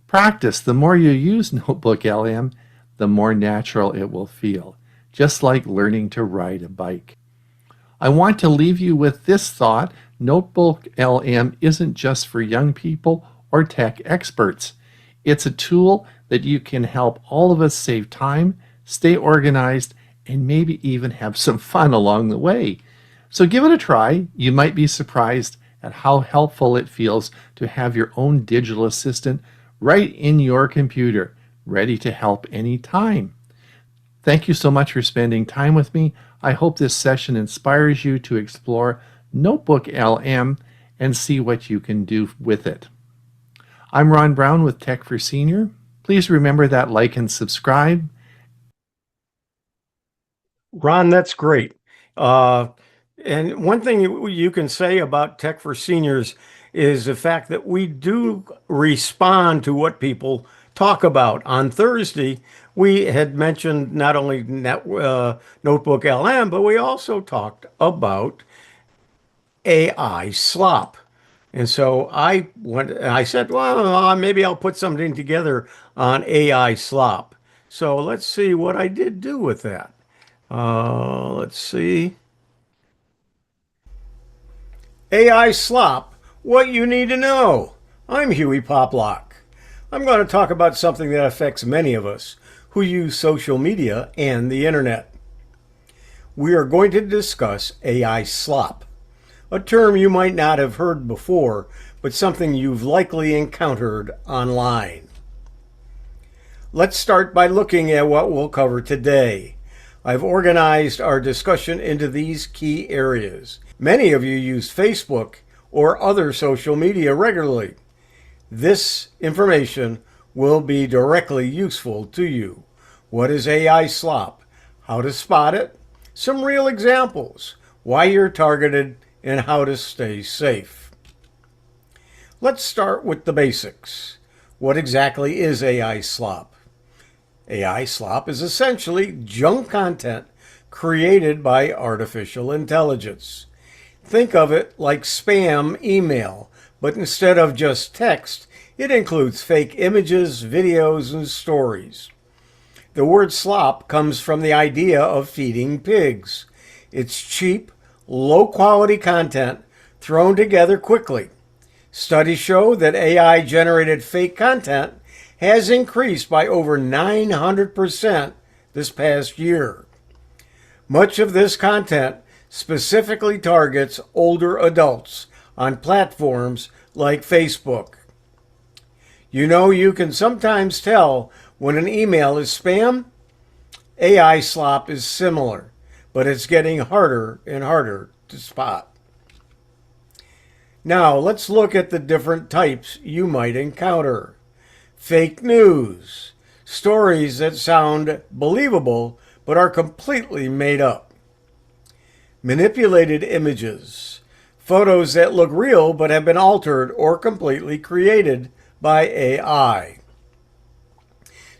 Practice. The more you use Notebook LM, the more natural it will feel, just like learning to ride a bike. I want to leave you with this thought. Notebook LM isn't just for young people or tech experts. It's a tool that you can help all of us save time, stay organized, and maybe even have some fun along the way. So give it a try. You might be surprised at how helpful it feels to have your own digital assistant right in your computer, ready to help anytime. Thank you so much for spending time with me. I hope this session inspires you to explore Notebook LM and see what you can do with it. I'm Ron Brown with Tech for Senior. Please remember that like and subscribe. Ron, that's great. And one thing you can say about Tech for Seniors is the fact that we do respond to what people talk about. On Thursday, we had mentioned not only Notebook LM, but we also talked about AI Slop. And so I said, well, maybe I'll put something together on AI Slop. So let's see what I did do with that. Let's see. AI Slop, what you need to know. I'm Hewie Poplock. I'm going to talk about something that affects many of us who use social media and the internet. We are going to discuss AI Slop, a term you might not have heard before, but something you've likely encountered online. Let's start by looking at what we'll cover today. I've organized our discussion into these key areas. Many of you use Facebook or other social media regularly. This information will be directly useful to you. What is AI Slop? How to spot it? Some real examples. Why you're targeted and how to stay safe. Let's start with the basics. What exactly is AI Slop? AI Slop is essentially junk content created by artificial intelligence. Think of it like spam email, but instead of just text, it includes fake images, videos, and stories. The word slop comes from the idea of feeding pigs. It's cheap, low-quality content thrown together quickly. Studies show that AI-generated fake content has increased by over 900% this past year. Much of this content specifically targets older adults on platforms like Facebook. You know, you can sometimes tell when an email is spam. AI Slop is similar, but it's getting harder and harder to spot. Now, let's look at the different types you might encounter. Fake news, stories that sound believable but are completely made up. Manipulated images, photos that look real but have been altered or completely created by AI.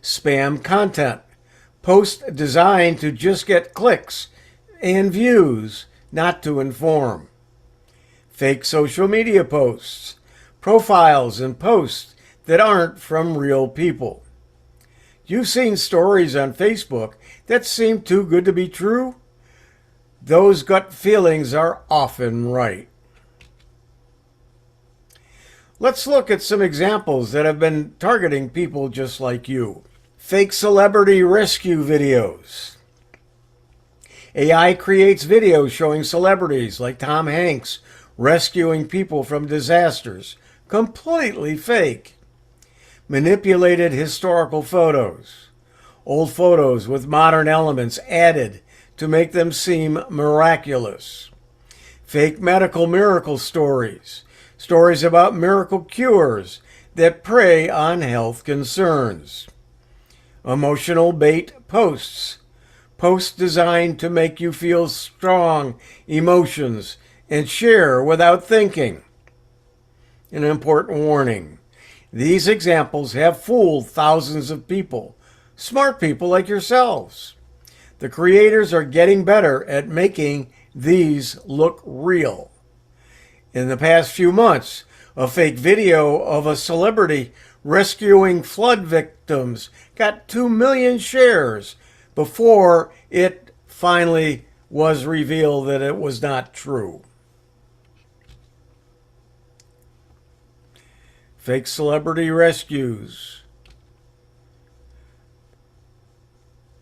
spam content, posts designed to just get clicks and views, not to inform. Fake social media posts, profiles and posts that aren't from real people. You've seen stories on Facebook that seem too good to be true? Those gut feelings are often right. Let's look at some examples that have been targeting people just like you. Fake celebrity rescue videos. AI creates videos showing celebrities like Tom Hanks rescuing people from disasters. Completely fake. Manipulated historical photos. Old photos with modern elements added to make them seem miraculous. Fake medical miracle stories. Stories about miracle cures that prey on health concerns. Emotional bait posts. Posts designed to make you feel strong emotions and share without thinking. An important warning. These examples have fooled thousands of people, smart people like yourselves. The creators are getting better at making these look real. In the past few months, a fake video of a celebrity rescuing flood victims got 2 million shares before it finally was revealed that it was not true. Fake celebrity rescues.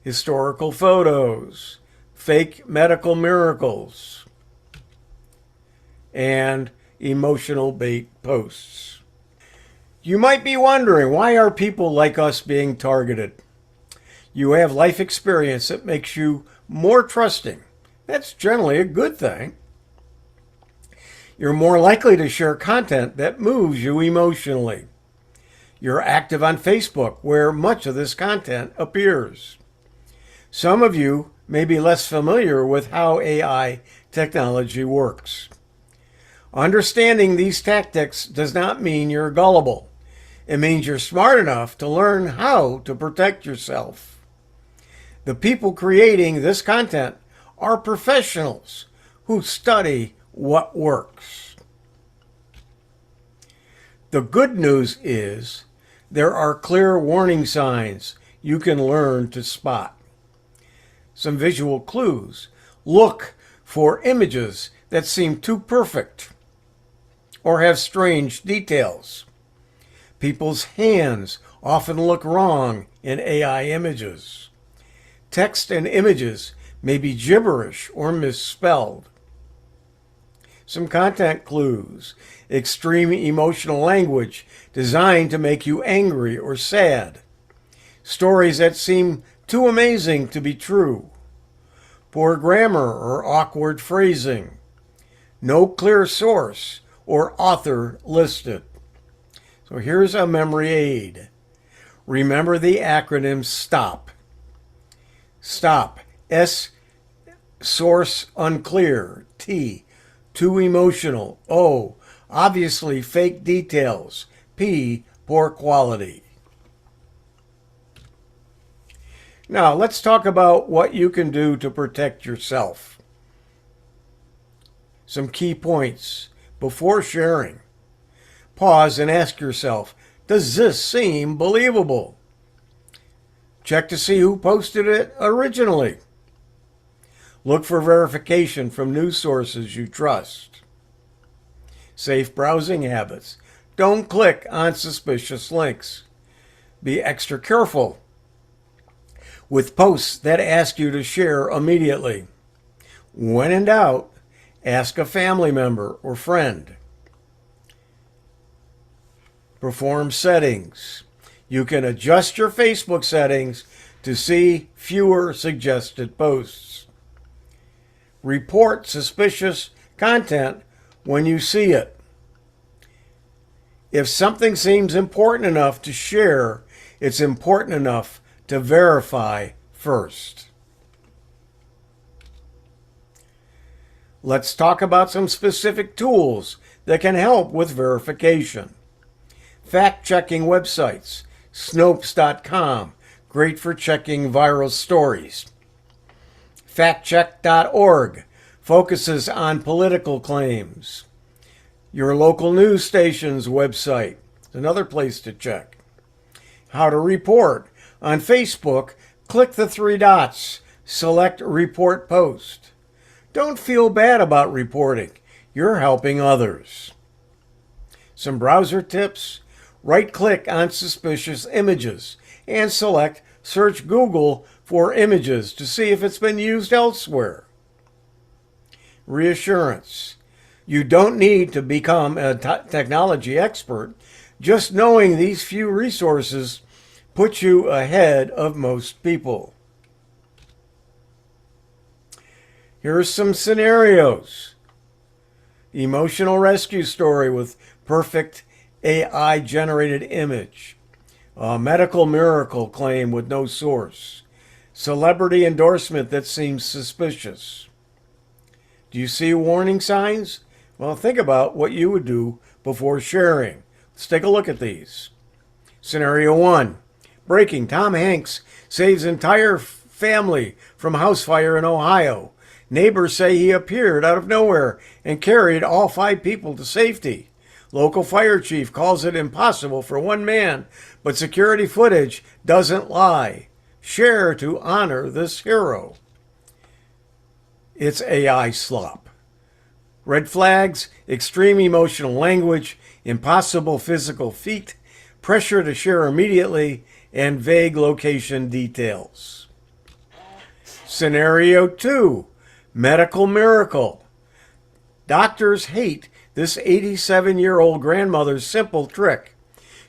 Historical photos. Fake medical miracles. And emotional bait posts. You might be wondering, why are people like us being targeted? You have life experience that makes you more trusting. That's generally a good thing. You're more likely to share content that moves you emotionally. You're active on Facebook, where much of this content appears. Some of you may be less familiar with how AI technology works. Understanding these tactics does not mean you're gullible. It means you're smart enough to learn how to protect yourself. The people creating this content are professionals who study what works. The good news is there are clear warning signs you can learn to spot. Some visual clues. Look for images that seem too perfect or have strange details. People's hands often look wrong in AI images. Text and images may be gibberish or misspelled. Some content clues. Extreme emotional language designed to make you angry or sad. Stories that seem too amazing to be true. Poor grammar or awkward phrasing. No clear source or author listed. So here's a memory aid. Remember the acronym STOP. STOP. S, source unclear. T, too emotional. O, obviously fake details. P, poor quality. Now, let's talk about what you can do to protect yourself. Some key points before sharing. Pause and ask yourself, does this seem believable? Check to see who posted it originally. Look for verification from news sources you trust. Safe browsing habits. Don't click on suspicious links. Be extra careful with posts that ask you to share immediately. When in doubt, ask a family member or friend. Perform settings. You can adjust your Facebook settings to see fewer suggested posts. Report suspicious content when you see it. If something seems important enough to share, it's important enough to verify first. Let's talk about some specific tools that can help with verification. Fact-checking websites, Snopes.com, great for checking viral stories. Factcheck.org focuses on political claims. Your local news station's website is another place to check. How to report. On Facebook, click the three dots, select Report Post. Don't feel bad about reporting. You're helping others. Some browser tips. Right-click on suspicious images and select Search Google for images to see if it's been used elsewhere. Reassurance. You don't need to become a technology expert. Just knowing these few resources puts you ahead of most people. Here are some scenarios. Emotional rescue story with perfect AI-generated image. A medical miracle claim with no source. Celebrity endorsement that seems suspicious. Do you see warning signs? Well, think about what you would do before sharing. Let's take a look at these. Scenario 1. Breaking. Tom Hanks saves entire family from house fire in Ohio. Neighbors say he appeared out of nowhere and carried all 5 people to safety. Local fire chief calls it impossible for one man, but security footage doesn't lie. Share to honor this hero. It's AI slop. Red flags, extreme emotional language, impossible physical feat, pressure to share immediately, and vague location details. Scenario 2, medical miracle. Doctors hate this 87-year-old grandmother's simple trick.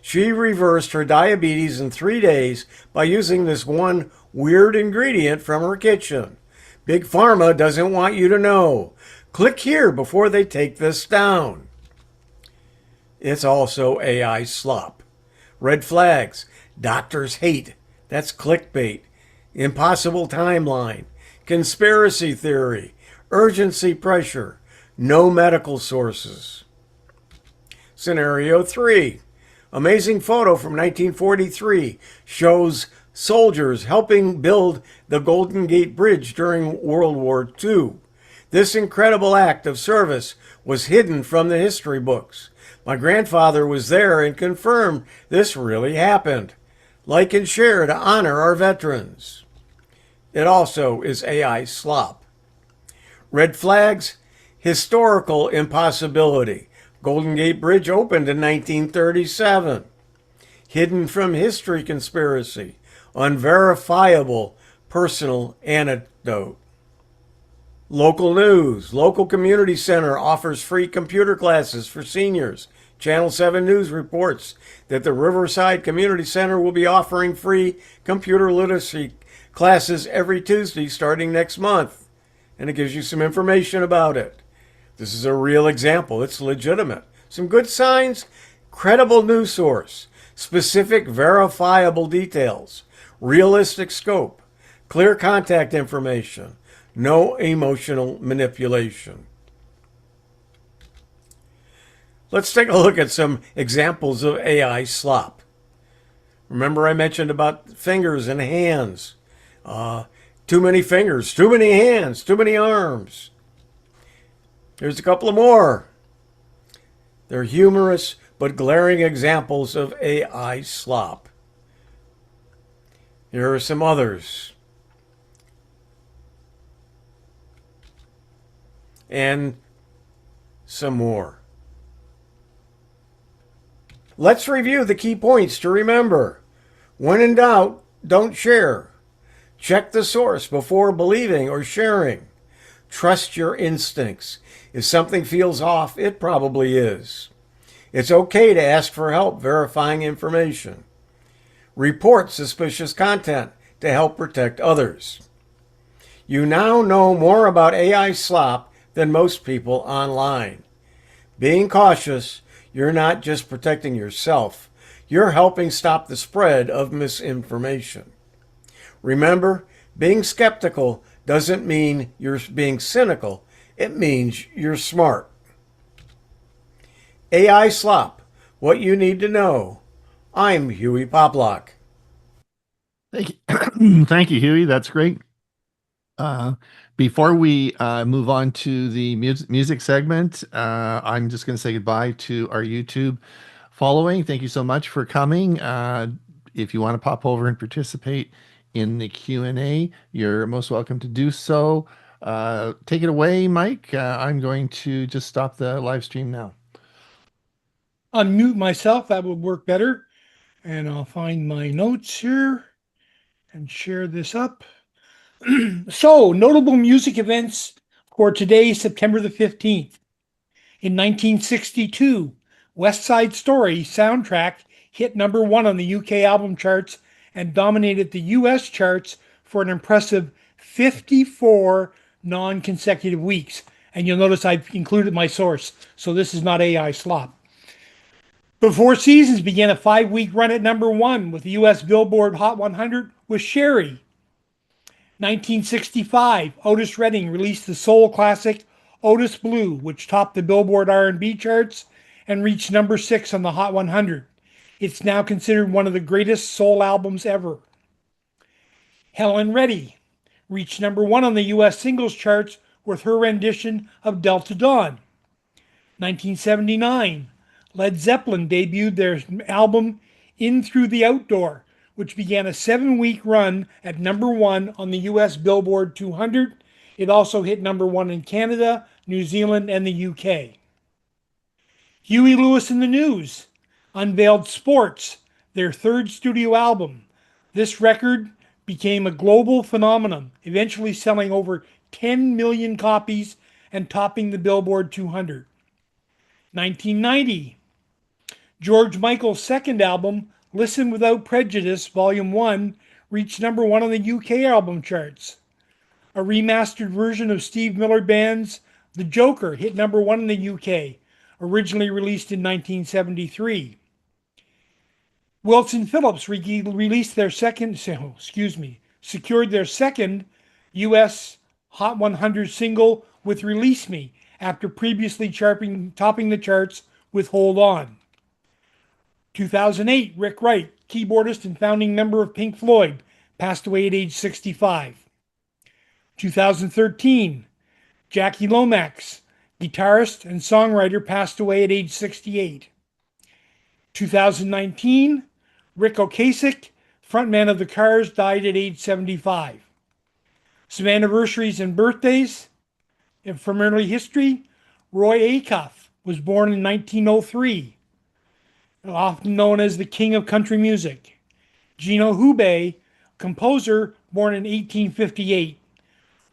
She reversed her diabetes in 3 days by using this one weird ingredient from her kitchen. Big Pharma doesn't want you to know. Click here before they take this down. It's also AI slop. Red flags. Doctors hate. That's clickbait. Impossible timeline. Conspiracy theory. Urgency pressure. No medical sources. Scenario 3. Amazing photo from 1943 shows soldiers helping build the Golden Gate Bridge during World War II. This incredible act of service was hidden from the history books. My grandfather was there and confirmed this really happened. Like and share to honor our veterans. It also is AI slop. Red flags. Historical impossibility. Golden Gate Bridge opened in 1937. Hidden from history conspiracy. Unverifiable personal anecdote. Local news. Local community center offers free computer classes for seniors. Channel 7 News reports that the Riverside Community Center will be offering free computer literacy classes every Tuesday starting next month. And it gives you some information about it. This is a real example. It's legitimate. Some good signs. Credible news source. Specific verifiable details. Realistic scope. Clear contact information. No emotional manipulation. Let's take a look at some examples of AI slop. Remember I mentioned about fingers and hands. Too many fingers, too many hands, too many arms. Here's a couple of more. They're humorous but glaring examples of AI slop. Here are some others. And some more. Let's review the key points to remember. When in doubt, don't share. Check the source before believing or sharing. Trust your instincts. If something feels off, it probably is. It's okay to ask for help verifying information. Report suspicious content to help protect others. You now know more about AI slop than most people online. Being cautious, you're not just protecting yourself, you're helping stop the spread of misinformation. Remember, being skeptical doesn't mean you're being cynical, it means you're smart. AI slop, what you need to know. I'm Huey Poplock. Thank you. Thank you, Huey. That's great. Before we move on to the music segment, I'm just going to say goodbye to our YouTube following. Thank you so much for coming. If you want to pop over and participate in the Q&A, you're most welcome to do so. Take it away, Mike. I'm going to just stop the live stream now. Unmute myself, that would work better. And I'll find my notes here and share this up. So, notable music events for today, September the 15th. In 1962, West Side Story soundtrack hit #1 on the UK album charts and dominated the US charts for an impressive 54 non-consecutive weeks. And you'll notice I've included my source, so this is not AI slop. The Four Seasons began a 5-week run at #1 with the US Billboard Hot 100 with Sherry. 1965, Otis Redding released the soul classic Otis Blue, which topped the Billboard R&B charts and reached #6 on the Hot 100. It's now considered one of the greatest soul albums ever. Helen Reddy reached #1 on the US singles charts with her rendition of Delta Dawn. 1979, Led Zeppelin debuted their album In Through the Outdoor, which began a 7-week run at #1 on the US Billboard 200. It also hit #1 in Canada, New Zealand, and the UK. Huey Lewis and the News unveiled Sports, their 3rd studio album. This record became a global phenomenon, eventually selling over 10 million copies and topping the Billboard 200. 1990, George Michael's 2nd album, Listen Without Prejudice, Volume 1, reached #1 on the UK album charts. A remastered version of Steve Miller Band's The Joker hit #1 in the UK, originally released in 1973. Wilson Phillips released their secured their 2nd US Hot 100 single with Release Me, after previously topping the charts with Hold On. 2008, Rick Wright, keyboardist and founding member of Pink Floyd, passed away at age 65. 2013, Jackie Lomax, guitarist and songwriter, passed away at age 68. 2019, Rick Ocasek, frontman of the Cars, died at age 75. Some anniversaries and birthdays from early history. Roy Acuff was born in 1903. Often known as the King of Country Music. Gino Hube, composer, born in 1858.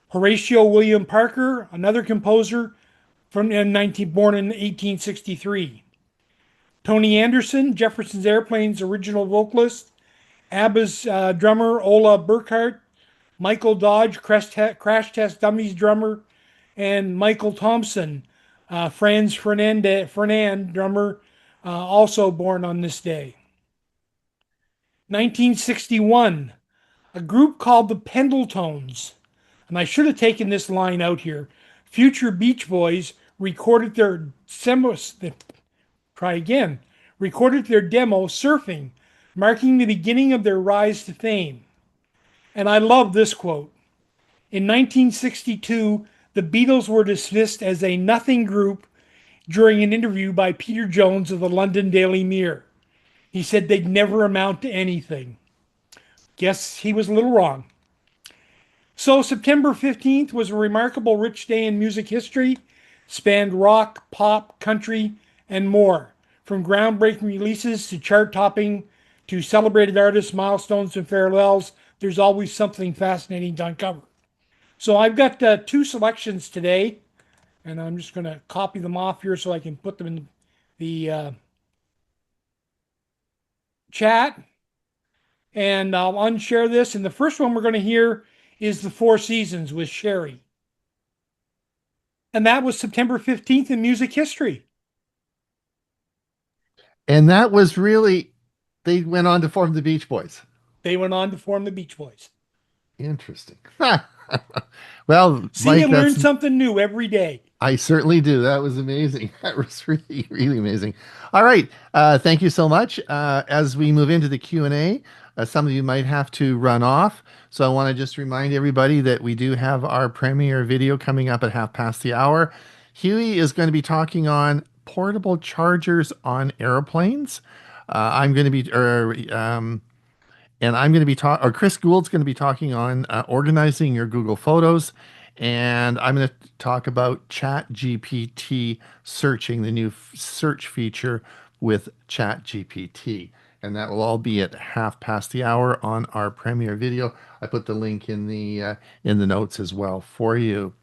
Horatio William Parker, another composer, born in 1863. Tony Anderson, Jefferson's Airplane's original vocalist. ABBA's drummer, Ola Burkhart. Michael Dodge, Crash Test Dummies drummer. And Michael Thompson, Franz Fernand drummer, also born on this day. 1961, a group called the Pendletones, and I should have taken this line out here. Future Beach Boys recorded their demo Surfing, marking the beginning of their rise to fame. And I love this quote. In 1962, the Beatles were dismissed as a nothing group during an interview by Peter Jones of the London Daily Mirror. He said they'd never amount to anything. Guess he was a little wrong. So September 15th was a remarkable rich day in music history, spanned rock, pop, country, and more. From groundbreaking releases to chart-topping to celebrated artists, milestones, and farewells, there's always something fascinating to uncover. So I've got 2 selections today, and I'm just going to copy them off here so I can put them in the chat. And I'll unshare this. And the first one we're going to hear is The Four Seasons with Sherry. And that was September 15th in music history. And that was really, they went on to form the Beach Boys. They went on to form the Beach Boys. Interesting. Well, See, Mike, you learn that's something new every day. I certainly do. That was amazing. That was really, really amazing. All right. Thank you so much. As we move into the Q&A, some of you might have to run off. So I want to just remind everybody that we do have our premiere video coming up at 1/2 past. Hewie is going to be talking on portable chargers on airplanes. I'm going to be, and I'm going to be talking, or Chris Gould's going to be talking on organizing your Google Photos. And I'm going to talk about ChatGPT searching, the new search feature with ChatGPT. And that will all be at 1/2 past on our premiere video. I put the link in the notes as well for you.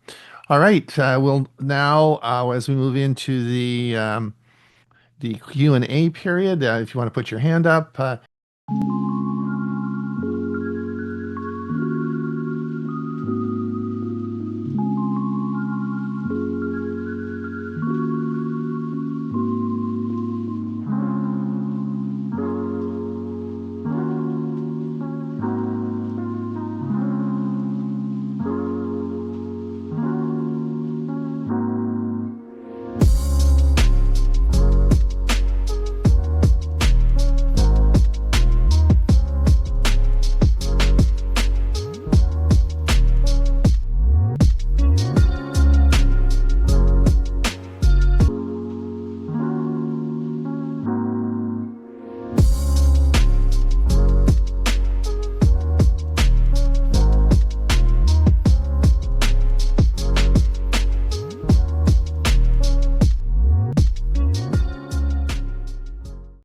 All right, we'll now, as we move into the Q&A period, if you want to put your hand up.